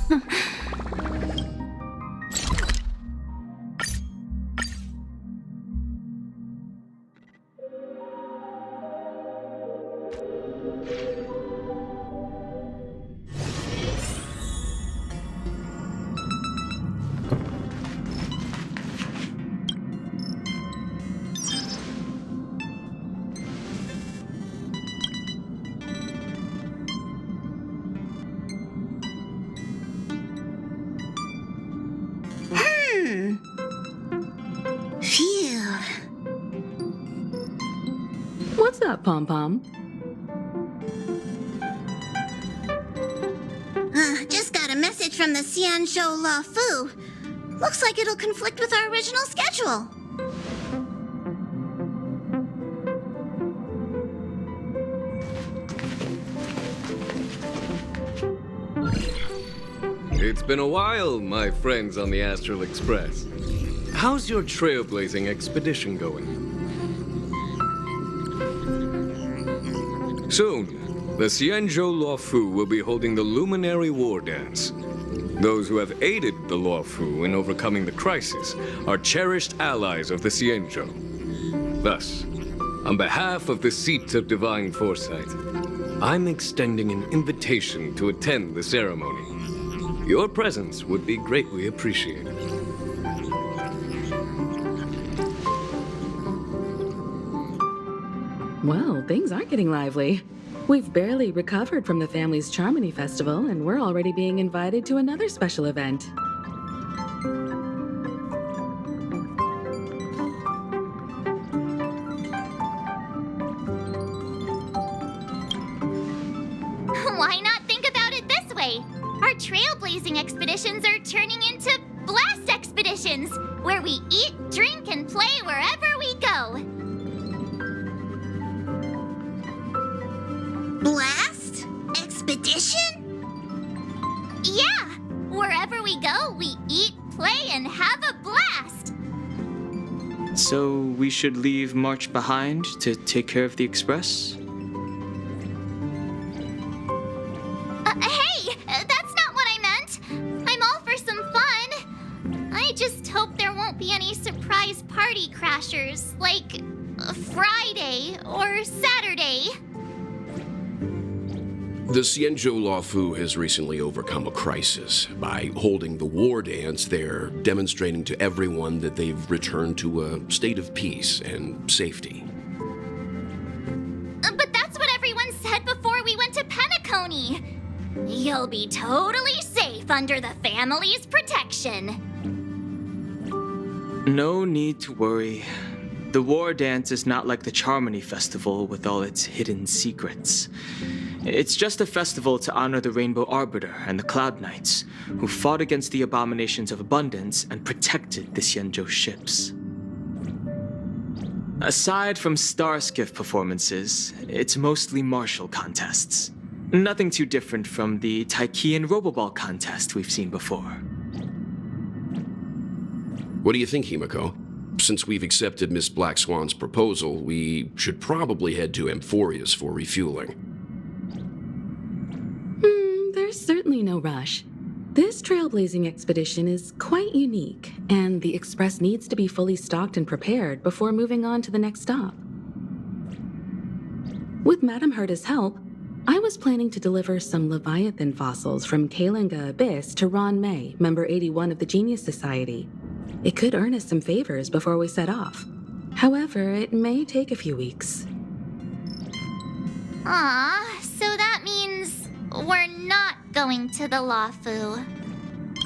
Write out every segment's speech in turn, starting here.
Phew. What's up, Pom-Pom? Just got a message from the zhou luofu. Looks like it'll conflict with our original schedule. It's been a while, my friends on the Astral Express. How's your trailblazing expedition going? Soon, the zhou luofu will be holding the Luminary Wardance. Those who have aided the luofu in overcoming the crisis are cherished allies of the xian. Thus, on behalf of the Seat of Divine Foresight, I'm extending an invitation to attend the ceremony. Your presence would be greatly appreciated. Well, things aren't getting lively. We've barely recovered from the family's Charmony Festival, and we're already being invited to another special event. Why not think about it this way? Our trailblazing expeditions are turning into blast expeditions, where we eat, drink, and play wherever we go. Blast? Expedition? Yeah! Wherever we go, we eat, play, and have a blast! So we should leave March behind to take care of the Express? Hey! That's not what I meant! I'm all for some fun! I just hope there won't be any surprise party crashers, like Friday or Saturday. The zhou luofu has recently overcome a crisis. By holding the Wardance, they're demonstrating to everyone that they've returned to a state of peace and safety. But that's what everyone said before we went to Penacony. You'll be totally safe under the family's protection. No need to worry. The Wardance is not like the Charmony Festival with all its hidden secrets. It's just a festival to honor the Rainbow Arbiter and the Cloud Knights, who fought against the abominations of abundance and protected the Xianzhou ships. Aside from star skiff performances, it's mostly martial contests. Nothing too different from the Taiki and Roboball contest we've seen before. What do you think, Himiko? Since we've accepted Miss Black Swan's proposal, we should probably head to Amphorius for refueling. There's certainly no rush. This trailblazing expedition is quite unique, and the Express needs to be fully stocked and prepared before moving on to the next stop. With Madame Herta's help, I was planning to deliver some Leviathan fossils from Kalinga Abyss to Ron May, member 81 of the Genius Society. It could earn us some favors before we set off. However, it may take a few weeks. So that means we're not going to the luofu.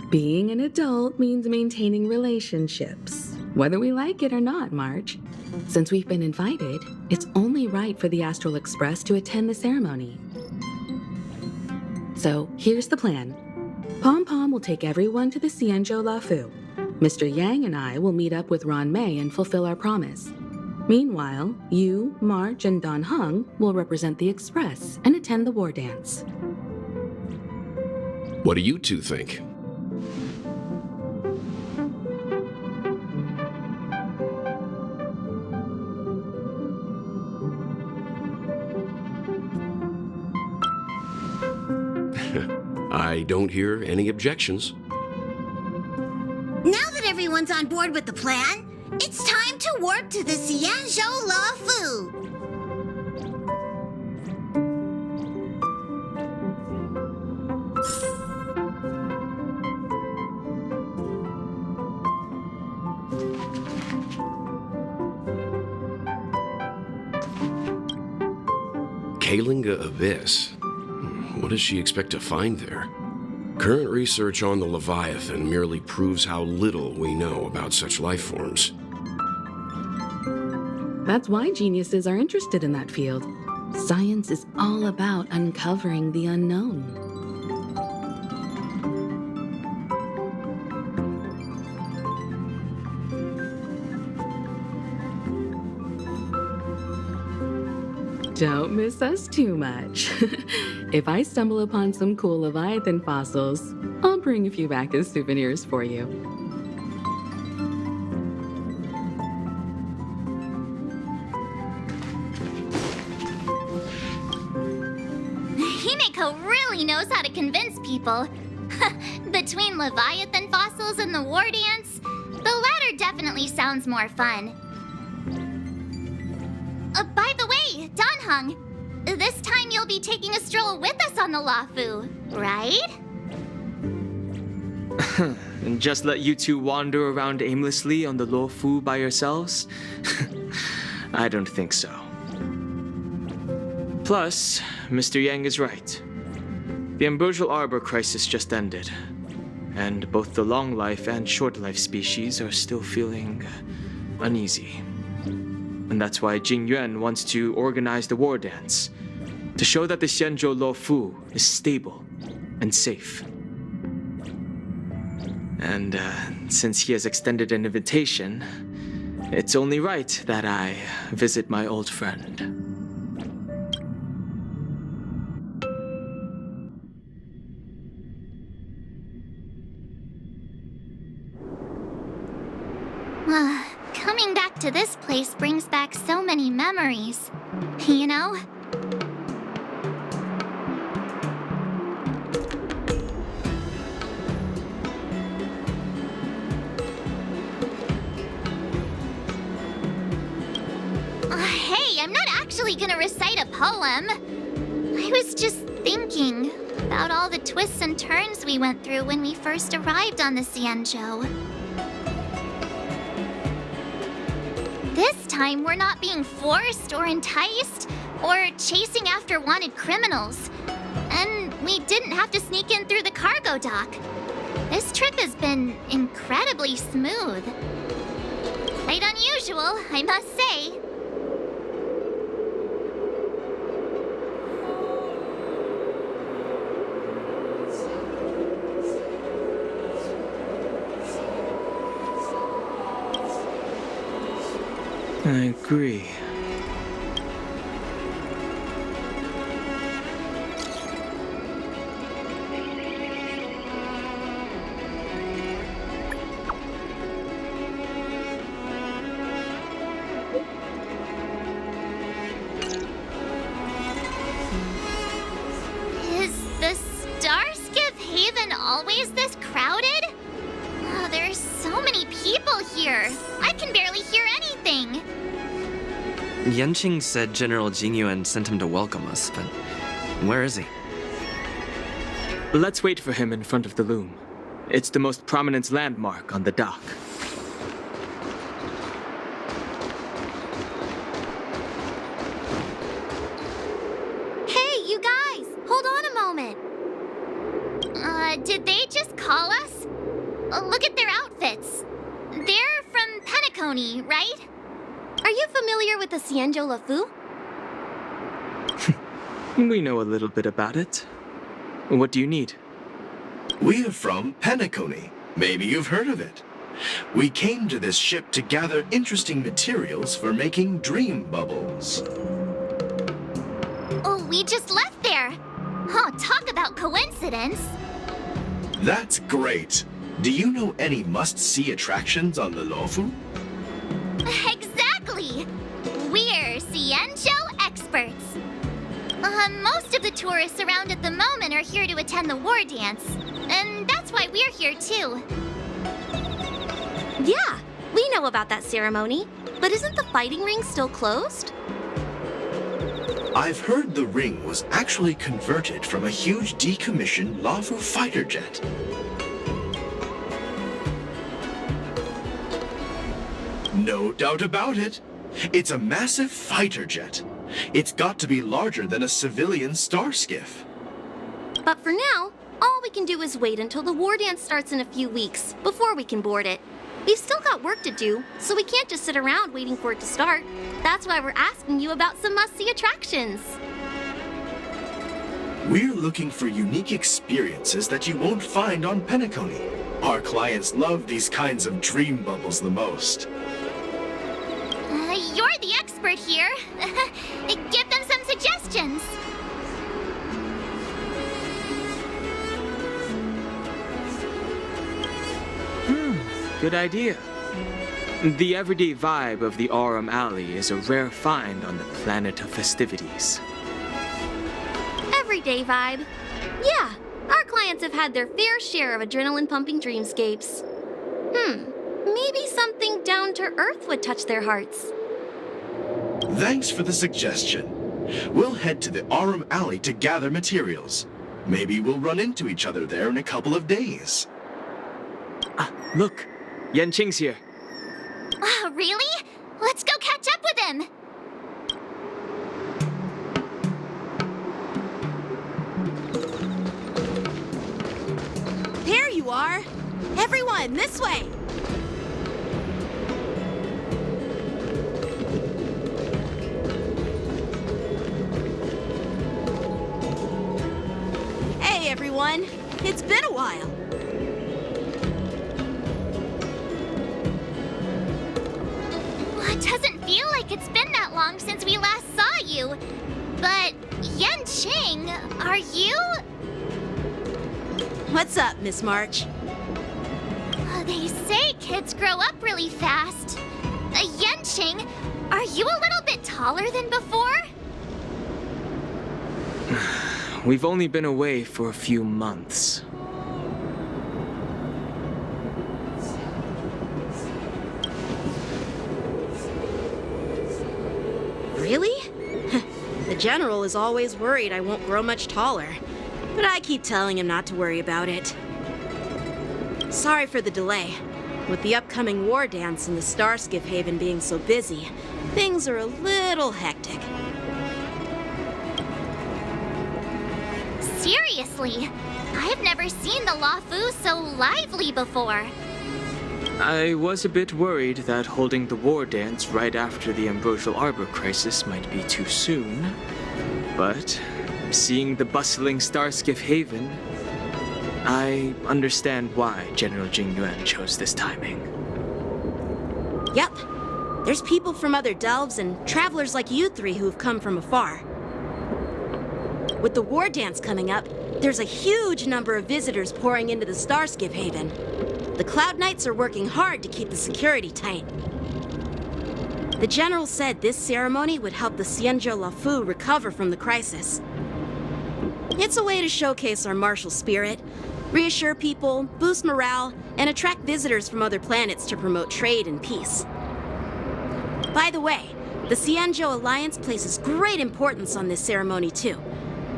Being an adult means maintaining relationships, whether we like it or not, March. Since we've been invited, it's only right for the Astral Express to attend the ceremony. So here's the plan. Pom-Pom will take everyone to the zhou luofu. Mr. Yang and I will meet up with Ron May and fulfill our promise. Meanwhile, you, March, and Don Hung will represent the Express and attend the Wardance. What do you two think? I don't hear any objections. Now that everyone's on board with the plan, it's time to warp to the zhou luofu. Kalinga Abyss. What does she expect to find there? Current research on the Leviathan merely proves how little we know about such life forms. That's why geniuses are interested in that field. Science is all about uncovering the unknown. Don't miss us too much. If I stumble upon some cool Leviathan fossils, I'll bring a few back as souvenirs for you. Himeko really knows how to convince people. Between Leviathan fossils and the Wardance, the latter definitely sounds more fun. By the way, Danheng, this time you'll be taking a stroll with us on the luofu, right? And just let you two wander around aimlessly on the luofu by yourselves? I don't think so. Plus, Mr. Yang is right. The Ambrosial Arbor crisis just ended, and both the long life and short life species are still feeling uneasy. And that's why Jing Yuan wants to organize the Wardance, to show that the xianzhou luofu is stable and safe. And since he has extended an invitation, it's only right that I visit my old friend. Coming back to this place brings back so many memories, you know? Hey, I'm not actually gonna recite a poem. I was just thinking about all the twists and turns we went through when we first arrived on the xianzhou. This time, we're not being forced or enticed or chasing after wanted criminals. And we didn't have to sneak in through the cargo dock. This trip has been incredibly smooth. Quite unusual, I must say. I agree. Is the Starskiff Haven always this crowded? Oh, there's so many people here. I can barely hear anything. Yanqing said General Jingyuan sent him to welcome us, but where is he? Let's wait for him in front of the loom. It's the most prominent landmark on the dock. Hey, you guys! Hold on a moment. Did they just call us? Look at their outfits. They're from Penacony, right? Are you familiar with the xianzhou luofu? We know a little bit about it. What do you need? We're from Penacony. Maybe you've heard of it. We came to this ship to gather interesting materials for making dream bubbles. Oh, we just left there. Oh, talk about coincidence. That's great. Do you know any must-see attractions on the luofu? Exactly! We're xianzhou experts. Most of the tourists around at the moment are here to attend the war dance. And that's why we're here too. Yeah, we know about that ceremony. But isn't the fighting ring still closed? I've heard the ring was actually converted from a huge decommissioned luofu fighter jet. No doubt about it. It's a massive fighter jet. It's got to be larger than a civilian star skiff. But for now, all we can do is wait until the war dance starts in a few weeks before we can board it. We've still got work to do, so we can't just sit around waiting for it to start. That's why we're asking you about some must-see attractions. We're looking for unique experiences that you won't find on Penacony. Our clients love these kinds of dream bubbles the most. You're the expert here. Give them some suggestions. Good idea. The everyday vibe of the Aurum Alley is a rare find on the planet of festivities. Everyday vibe. Yeah, our clients have had their fair share of adrenaline-pumping dreamscapes. Maybe something down to earth would touch their hearts. Thanks for the suggestion. We'll head to the Aurum Alley to gather materials. Maybe we'll run into each other there in a couple of days. Look, Yanqing's here. Really? Let's go catch up with him. There you are! Everyone, this way! Hey, everyone! It's been a while. It doesn't feel like it's been that long since we last saw you. But, Yanqing, are you? What's up, Miss March? They say kids grow up really fast. Yanqing, are you a little bit taller than before? We've only been away for a few months. Really? The General is always worried I won't grow much taller, but I keep telling him not to worry about it. Sorry for the delay. With the upcoming war dance and the Starskiff Haven being so busy, things are a little hectic. Seriously, I've never seen the luofu so lively before. I was a bit worried that holding the war dance right after the Ambrosial Arbor crisis might be too soon. But seeing the bustling Starskiff Haven, I understand why General Jingyuan chose this timing. Yep. There's people from other delves and travelers like you three who've come from afar. With the war dance coming up, there's a huge number of visitors pouring into the Starskiff Haven. The Cloud Knights are working hard to keep the security tight. The General said this ceremony would help the Xianzhou luofu recover from the crisis. It's a way to showcase our martial spirit, reassure people, boost morale, and attract visitors from other planets to promote trade and peace. By the way, the Xianzhou Alliance places great importance on this ceremony too.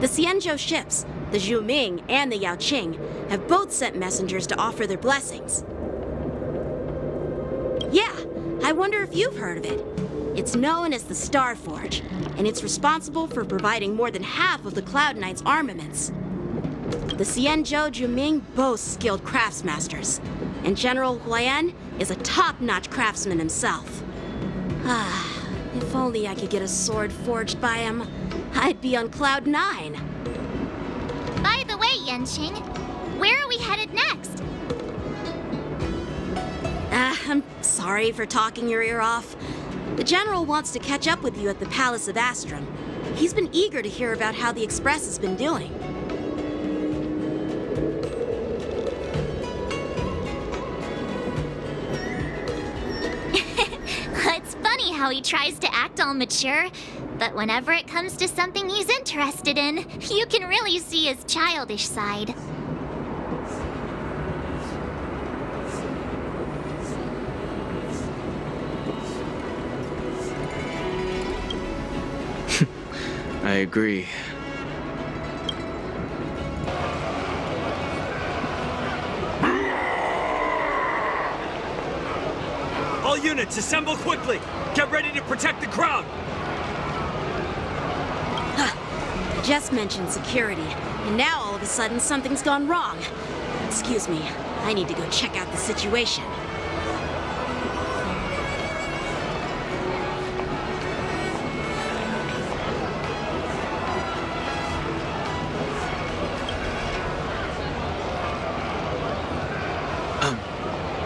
The Xianzhou ships, the Zhou Ming and the Yaoqing, have both sent messengers to offer their blessings. Yeah, I wonder if you've heard of it. It's known as the Star Forge, and it's responsible for providing more than half of the Cloud Knight's armaments. The Xianzhou Juming boasts skilled craftsmasters, and General Huayan is a top-notch craftsman himself. If only I could get a sword forged by him, I'd be on Cloud 9. By the way, Yanqing, where are we headed next? I'm sorry for talking your ear off. The General wants to catch up with you at the Palace of Astrum. He's been eager to hear about how the Express has been doing. It's funny how he tries to act all mature, But whenever it comes to something he's interested in, you can really see his childish side. I agree. All units, assemble quickly! Get ready to protect the crowd! Just mentioned security, and now all of a sudden something's gone wrong. Excuse me, I need to go check out the situation.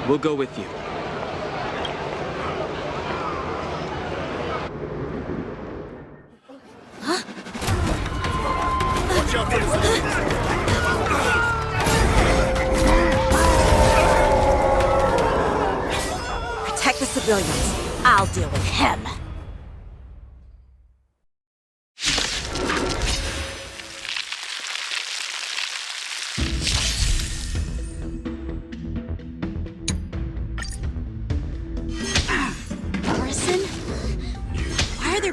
We'll go with you. Protect the civilians. I'll deal with him.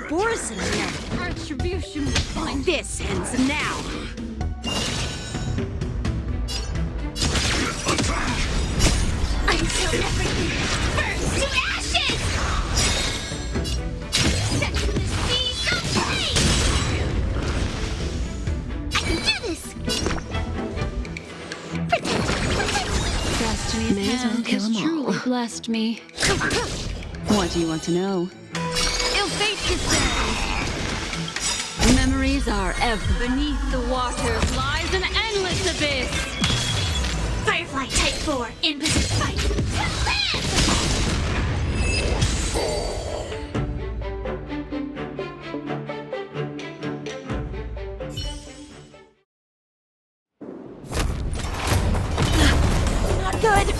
Borison here. Retribution will find This ends now. Until everything burns to ashes! Setting the seas aflame! I can do this! Destiny's May as well hand kill has 'em all. truly blessed me. What do you want to know? Ill fate descends. Memories are ever beneath the waters lies an endless abyss. Firefly Type 4 in position fight! Not good.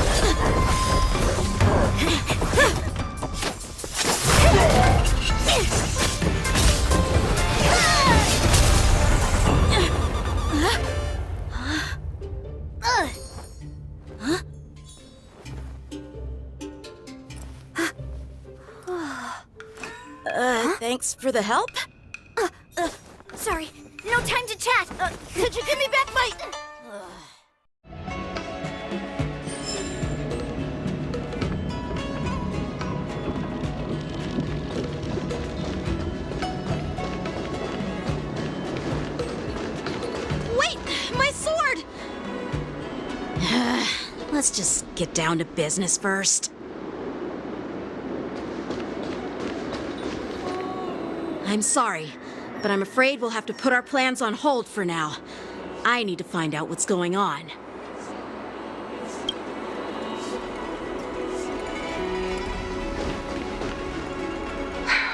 Thanks for the help. Sorry, no time to chat. Could you give me back my... Wait, my sword! Let's just get down to business first. I'm sorry, but I'm afraid we'll have to put our plans on hold for now. I need to find out what's going on.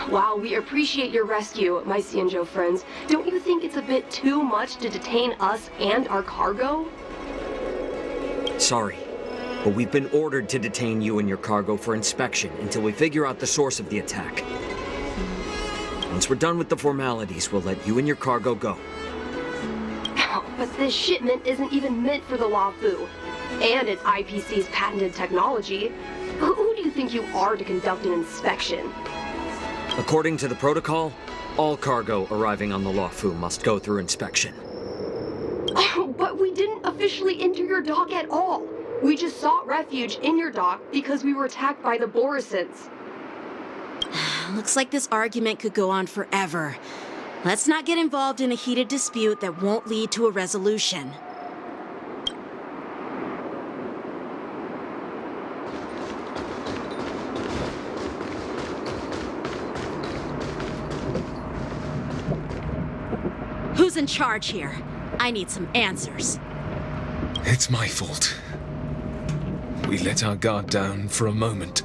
While we appreciate your rescue, my Xianzhou friends, don't you think it's a bit too much to detain us and our cargo? Sorry, but we've been ordered to detain you and your cargo for inspection until we figure out the source of the attack. Once we're done with the formalities, we'll let you and your cargo go. But this shipment isn't even meant for the luofu, and it's IPC's patented technology. Who do you think you are to conduct an inspection? According to the protocol, all cargo arriving on the luofu must go through inspection. But we didn't officially enter your dock at all. We just sought refuge in your dock because we were attacked by the Borisons. Looks like this argument could go on forever. Let's not get involved in a heated dispute that won't lead to a resolution. Who's in charge here? I need some answers. It's my fault. We let our guard down for a moment.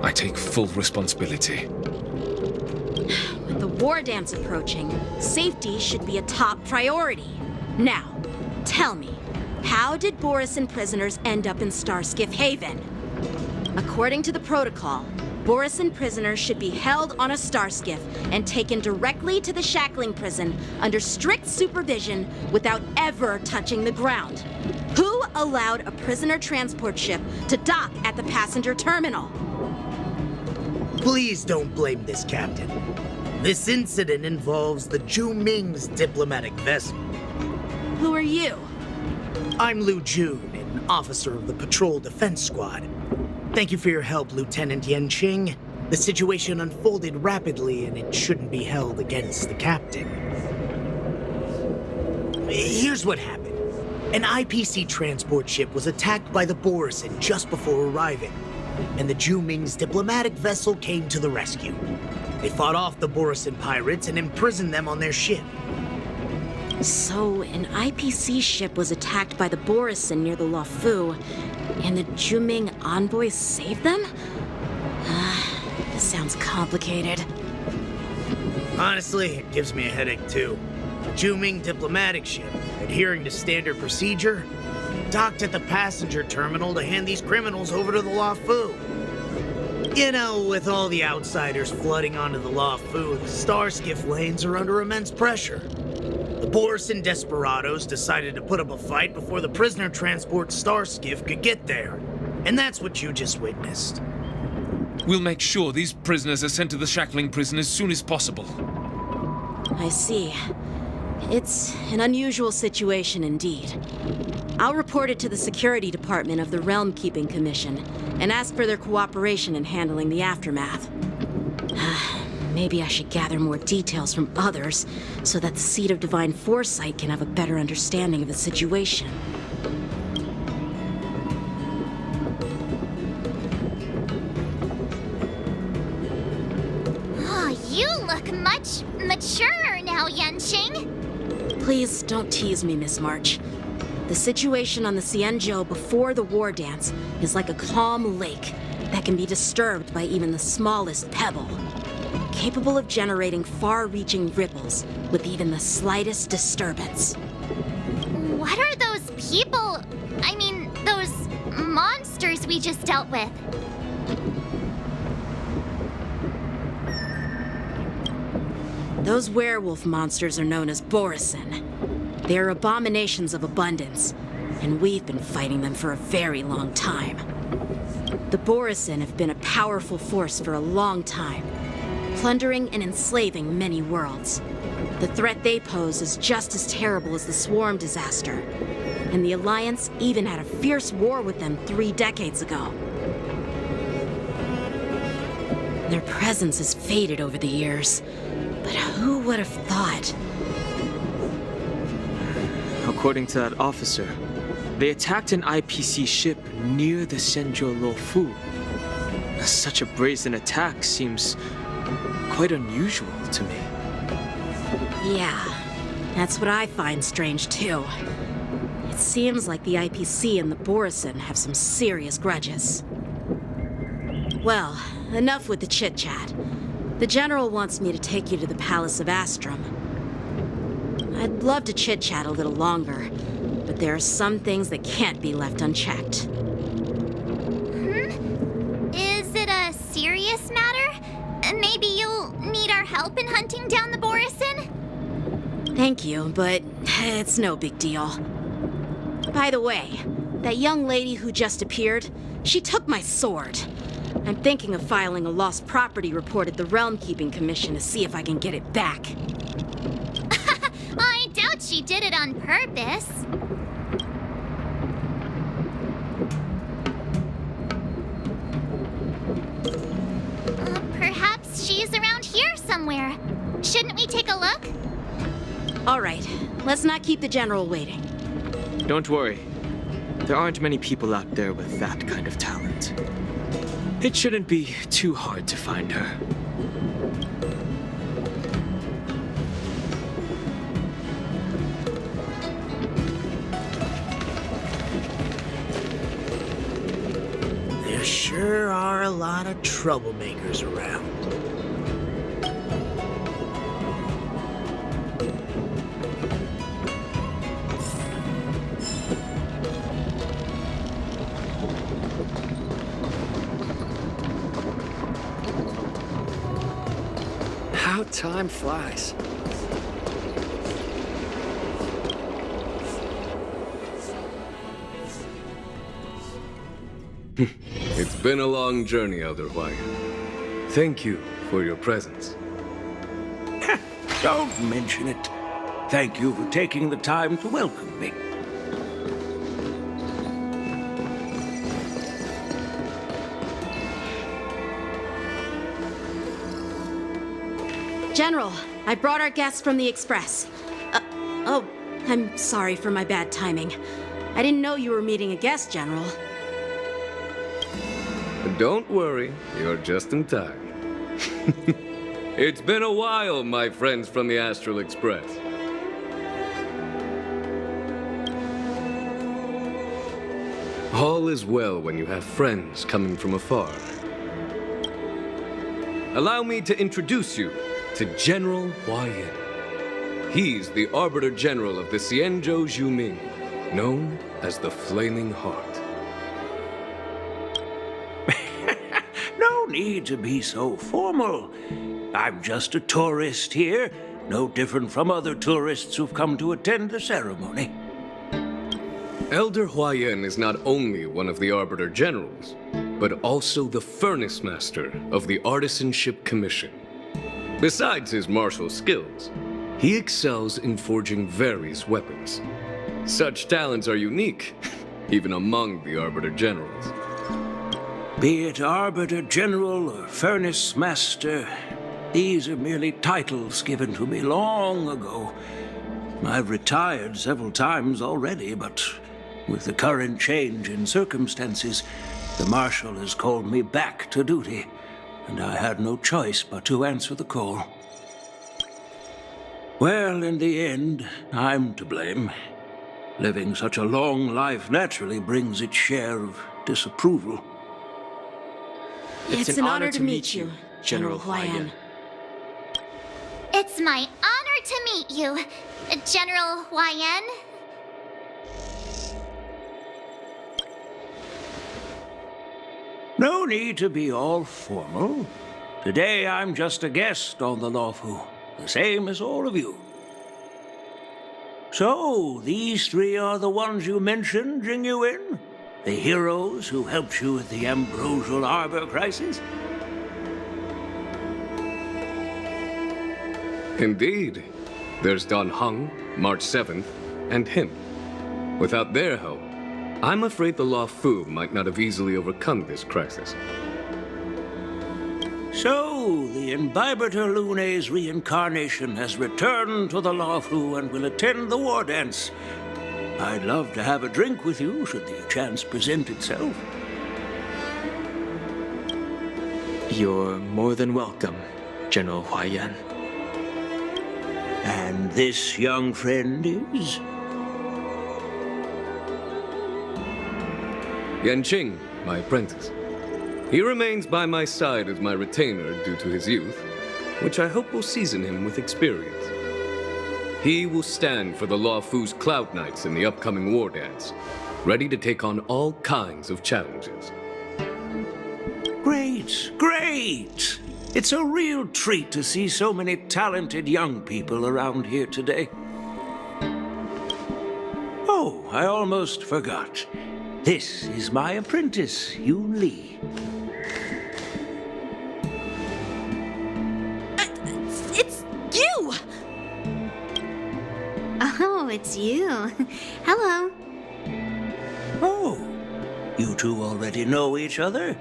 I take full responsibility. With the Wardance approaching, safety should be a top priority. Now, tell me, how did Borison prisoners end up in Starskiff Haven? According to the protocol, Borisin prisoners should be held on a star skiff and taken directly to the shackling prison under strict supervision without ever touching the ground. Who allowed a prisoner transport ship to dock at the passenger terminal? Please don't blame this captain. This incident involves the Zhu Ming's diplomatic vessel. Who are you? I'm Lu Jun, an officer of the Patrol Defense Squad. Thank you for your help, Lieutenant Yanqing. The situation unfolded rapidly, and it shouldn't be held against the captain. Here's what happened. An IPC transport ship was attacked by the Borisin just before arriving, and the Zhu Ming's diplomatic vessel came to the rescue. They fought off the Borisin pirates and imprisoned them on their ship. So, an IPC ship was attacked by the Borisin near the luofu, and the Zhu Ming envoys saved them? This sounds complicated. Honestly, it gives me a headache too. The Zhu Ming diplomatic ship, adhering to standard procedure, docked at the passenger terminal to hand these criminals over to the luofu. You know, with all the outsiders flooding onto the luofu, the star skiff lanes are under immense pressure. The Borisin desperados decided to put up a fight before the prisoner transport star skiff could get there. And that's what you just witnessed. We'll make sure these prisoners are sent to the shackling prison as soon as possible. I see. It's an unusual situation indeed. I'll report it to the security department of the Realm Keeping Commission and ask for their cooperation in handling the aftermath. Maybe I should gather more details from others so that the Seat of Divine Foresight can have a better understanding of the situation. Oh, you look much maturer now, Yanqing. Please don't tease me, Miss March. The situation on the Xianzhou before the war dance is like a calm lake that can be disturbed by even the smallest pebble, capable of generating far-reaching ripples with even the slightest disturbance. What are those people? I mean, those monsters we just dealt with? Those werewolf monsters are known as Borisin. They are abominations of abundance, and we've been fighting them for a very long time. The Borisin have been a powerful force for a long time, plundering and enslaving many worlds. The threat they pose is just as terrible as the Swarm disaster, and the Alliance even had a fierce war with them 3 decades ago. Their presence has faded over the years, but who would have thought? According to that officer, they attacked an IPC ship near the Xianzhou luofu. Such a brazen attack seems quite unusual to me. Yeah, that's what I find strange too. It seems like the IPC and the Borisin have some serious grudges. Well, enough with the chit-chat. The General wants me to take you to the Palace of Astrum. I'd love to chit-chat a little longer, but there are some things that can't be left unchecked. Is it a serious matter? Maybe you'll need our help in hunting down the Borisin? Thank you, but it's no big deal. By the way, that young lady who just appeared, she took my sword. I'm thinking of filing a lost property report at the Realm Keeping Commission to see if I can get it back. I doubt she did it on purpose. Perhaps she's around here somewhere. Shouldn't we take a look? All right, let's not keep the General waiting. Don't worry. There aren't many people out there with that kind of talent. It shouldn't be too hard to find her. There sure are a lot of troublemakers around. How time flies. It's been a long journey, Elder Huayan. Thank you for your presence. Don't mention it. Thank you for taking the time to welcome me. General, I brought our guests from the Express. Oh, I'm sorry for my bad timing. I didn't know you were meeting a guest, General. Don't worry, you're just in time. It's been a while, my friends from the Astral Express. All is well when you have friends coming from afar. Allow me to introduce you to General Huayan. He's the Arbiter General of the Xianzhou Zhuming, known as the Flaming Heart. No need to be so formal. I'm just a tourist here, no different from other tourists who've come to attend the ceremony. Elder Huayan is not only one of the Arbiter Generals, but also the Furnace Master of the Artisanship Commission. Besides his martial skills, he excels in forging various weapons. Such talents are unique, even among the Arbiter Generals. Be it Arbiter General or Furnace Master, these are merely titles given to me long ago. I've retired several times already, but with the current change in circumstances, the Marshal has called me back to duty, and I had no choice but to answer the call. Well, in the end, I'm to blame. Living such a long life naturally brings its share of disapproval. It's an honor to meet you, General Huayan. It's my honor to meet you, General Huayan. No need to be all formal. Today I'm just a guest on the luofu, the same as all of you. So, these three are the ones you mentioned, Jingyuin? The heroes who helped you with the Ambrosial Arbor crisis? Indeed. There's Don Hung, March 7th, and him. Without their help, I'm afraid the luofu might not have easily overcome this crisis. So, the Imbibitor Lune's reincarnation has returned to the luofu and will attend the Wardance. I'd love to have a drink with you, should the chance present itself. You're more than welcome, General Huayan. And this young friend is? Yanqing, my apprentice. He remains by my side as my retainer due to his youth, which I hope will season him with experience. He will stand for the luofu's Cloud Knights in the upcoming Wardance, ready to take on all kinds of challenges. Great, great! It's a real treat to see so many talented young people around here today. Oh, I almost forgot. This is my apprentice, Yunli. It's you! Oh, it's you. Hello. Oh, you two already know each other?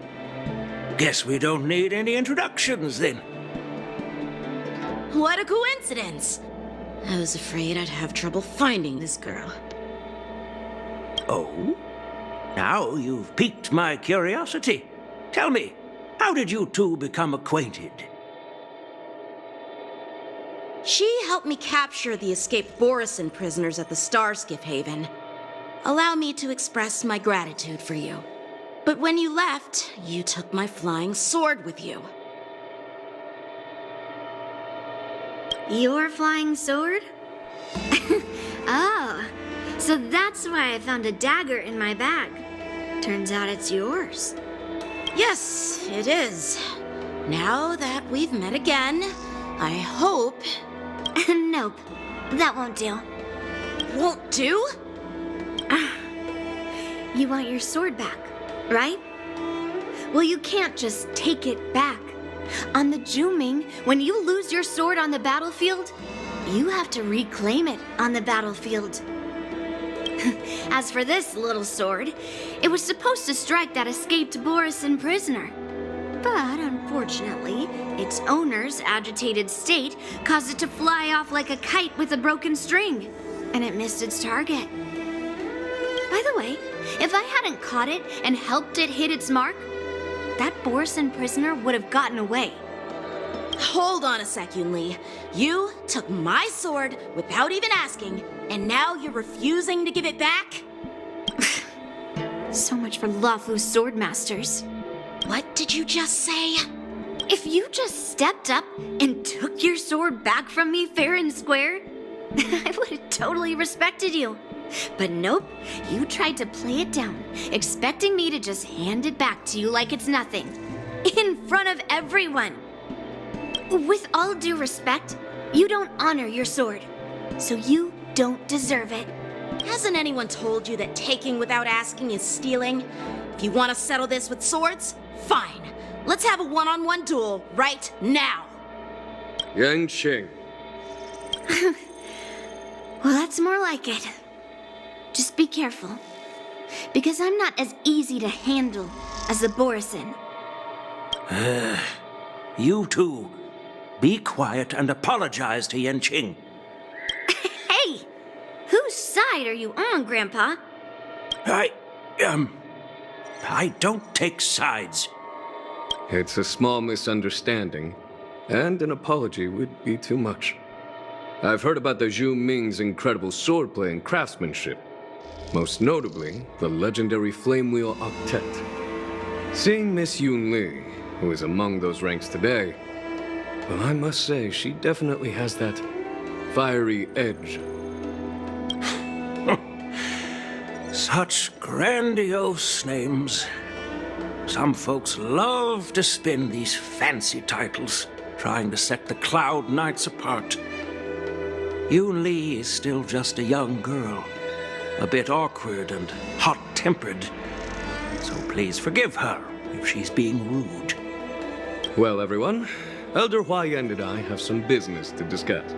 Guess we don't need any introductions then. What a coincidence! I was afraid I'd have trouble finding this girl. Oh? Now you've piqued my curiosity. Tell me, how did you two become acquainted? She helped me capture the escaped Borisin prisoners at the Starskiff Haven. Allow me to express my gratitude for you. But when you left, you took my flying sword with you. Your flying sword? Oh, so that's why I found a dagger in my bag. Turns out it's yours. Yes, it is. Now that we've met again, I hope... Nope, that won't do. Won't do? You want your sword back, right? Well, you can't just take it back. On the Zhou, when you lose your sword on the battlefield, you have to reclaim it on the battlefield. As for this little sword, it was supposed to strike that escaped Borisin prisoner. But unfortunately, its owner's agitated state caused it to fly off like a kite with a broken string, and it missed its target. By the way, if I hadn't caught it and helped it hit its mark, that Borisin prisoner would have gotten away. Hold on a sec, Yunli. You took my sword without even asking, and now you're refusing to give it back? So much for luofu swordmasters. What did you just say? If you just stepped up and took your sword back from me fair and square, I would have totally respected you. But nope, you tried to play it down, expecting me to just hand it back to you like it's nothing. In front of everyone. With all due respect, you don't honor your sword, so you don't deserve it. Hasn't anyone told you that taking without asking is stealing? If you want to settle this with swords, fine. Let's have a one-on-one duel right now. Yang Qing. Well, that's more like it. Just be careful, because I'm not as easy to handle as the Borisin. You two, be quiet and apologize to Yanqing. Hey! Whose side are you on, Grandpa? I don't take sides. It's a small misunderstanding, and an apology would be too much. I've heard about the Zhou Ming's incredible swordplay and craftsmanship. Most notably, the legendary Flame Wheel Octet. Seeing Miss Yunli, who is among those ranks today, well, I must say, she definitely has that fiery edge. Such grandiose names. Some folks love to spin these fancy titles, trying to set the Cloud Knights apart. Yunli is still just a young girl, a bit awkward and hot-tempered. So please forgive her if she's being rude. Well, everyone, Elder Huayan and I have some business to discuss.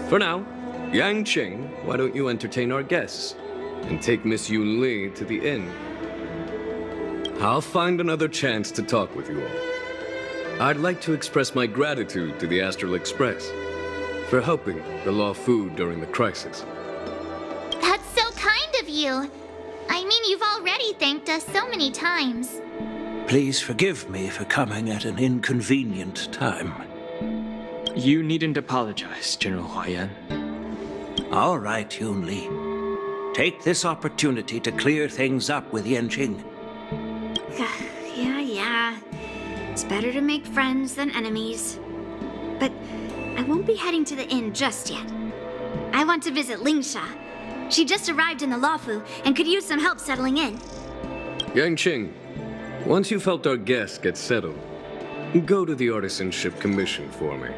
For now, Yang Qing, why don't you entertain our guests and take Miss Yunli to the inn? I'll find another chance to talk with you all. I'd like to express my gratitude to the Astral Express for helping the luofu during the crisis. That's so kind of you. I mean, you've already thanked us so many times. Please forgive me for coming at an inconvenient time. You needn't apologize, General Huayan. All right, Yunli. Take this opportunity to clear things up with Yanqing. Yeah. It's better to make friends than enemies. But I won't be heading to the inn just yet. I want to visit Lingsha. She just arrived in the luofu and could use some help settling in. Yang Qing, once you've helped our guests get settled, go to the Artisanship Commission for me.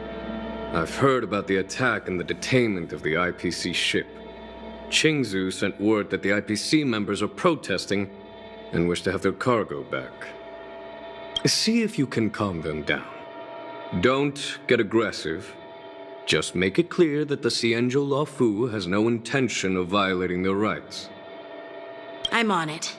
I've heard about the attack and the detainment of the IPC ship. Qingzu sent word that the IPC members are protesting and wish to have their cargo back. See if you can calm them down. Don't get aggressive. Just make it clear that the Xianzhou luofu has no intention of violating their rights. I'm on it.